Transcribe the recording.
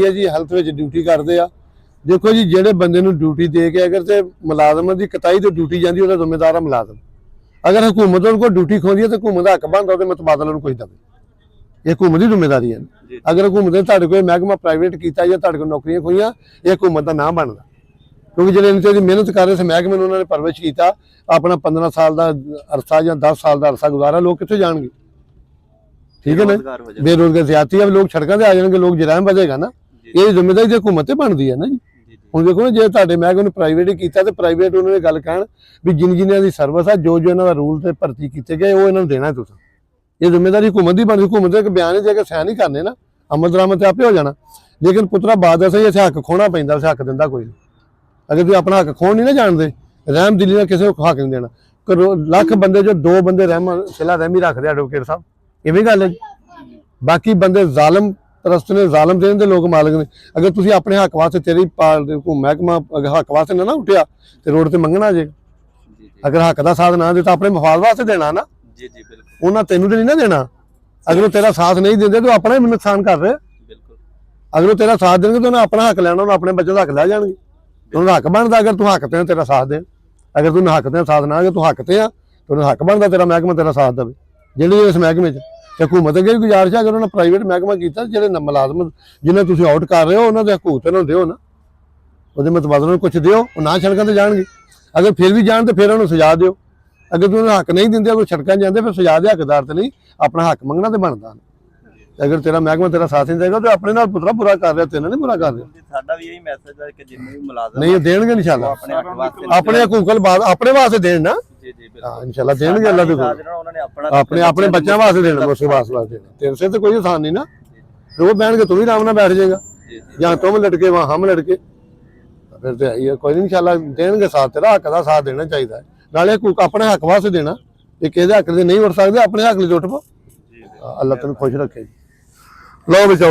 जी health में duty करते आ। देखो जी जेडे बंदे नूं ड्यूटी दे के अगर तो मुलाजम की कताई तो ड्यूटी जाती है जिम्मेदार है मुलाजम। अगर हुकूमत उनको ड्यूटी खोदी है तो हुकूमत का हक बनता है मुतबादल कोई दे, ये हुकूमत की जिम्मेदारी है। अगर हुकूमत ने तुहाडे कोई महकमा प्राइवेट किया या तुहाडे कोल नौकरियां खोईयां ये हुकूमत का ना बनता, क्योंकि जो इन्ने मेहनत कर रहे थे महकमे ने उन्होंने परवरिश किया अपना 15 साल का अरसा या 10 साल का अरसा गुजारा, लोग कितने जाएंगे? ठीक है ना, बेरोजगार ज्यादा अब लोग सड़कों पर आ जाएंगे, लोग जराम बजेगा ना, ये जिम्मेदारी तो हुकूमत बनती है ना जी। ਹੁਣ देखो ना जो तुहाडे महकमे ने प्राइवेट ही किया तो प्राइवेट उन्होंने गल कहण भी जिन्होंने की सर्विस है जो जो इन्होंने रूल से भर्ती किए गए वो इन्होंने देना तुसीं, ये जिम्मेदारी हुकूमत की बनती। हुकूमत एक बयान ही देकर सैन ही करने ना, अमल दरामद आपे हो जाना। लेकिन पुत्रा बात ऐसा ही इसे हक खोना पैंदा, इसे हक दिंदा कोई नहीं। अगर तुम अपना हक खोण नहीं ना जानते, रहम दिली ने किसी को हक नहीं देना। लख बंदे जो 2 बंदे रहम सिला रहमी रखते एडवोकेट साहब, इवें गल है। बाकी बंदे जालम परस्त ने, जालम देने के लोग मालिक ने। अगर तुम अपने हक वास्ते तेरी महकमा हक वास्ते ना उठिया तो रोड से मंगना जे। अगर हक का साथ ना दे तो अपने मफाद वास्ते देना ना, उन्हें तेनों तो नहीं ना देना। अगर वो तेरा साथ नहीं देंगे तो अपना ही नुकसान कर रहे। अगर वो तेरा साथ देंगे तो उन्हें अपना हक लेना, उन्हें अपने बच्चों का हक लै जाएंगे। उन्हें हक बनता अगर तू हक ते तेरा साथ दे। अगर तू हक ते साथ ना, अगर तू हक ते आ तो उन्हें हक बनता तेरा महकमा तेरा साथ दे। जी इस महकमे हुकूमत अगे भी गुजारिश है, अगर उन्होंने प्राइवेट महकमा किया जो मुलाजम जिन्हें तुम आउट कर रहे हो उन्होंने हकूक तो दो ना, वो मुतबादल कुछ दो, ना सड़कों पर जाएंगे। अगर फिर भी जान तो फिर उन्होंने सजा दो। अगर तुम हक नहीं देंगे कोई सड़कों जाते फिर सजा दे हकदार तो नहीं, अपना हक मंगना तो बनता। अगर तेरा महकमा तेरा साथ नहीं देगा तो अपने नाल पुत्रा बुरा कर रहा, तेना नहीं बुरा कर रहा। नहीं देंगे इंशाल्लाह, अपने हकूक अपने वास्ते देन ना, इंशाल्लाह देंगे अल्लाह दे अपने अपने बच्चों वास्ते देना, उसके वास्ते देना। तेरे से तो कोई आसान नहीं ना, तो वो बहन के तू भी आराम नाल बैठ जाएगा, या तुम लड़के वहां हम लड़के, फिर तो है कोई नहीं। इंशाल्लाह देंगे साथ, तेरा हक का साथ देना चाहिए। नाले हकूक अपने हक वास्ते देना, किसी हक से नहीं उठ सकते, अपने हक लिए उठ पो। अल्लाह तेन खुश रखे। लो बचाओ।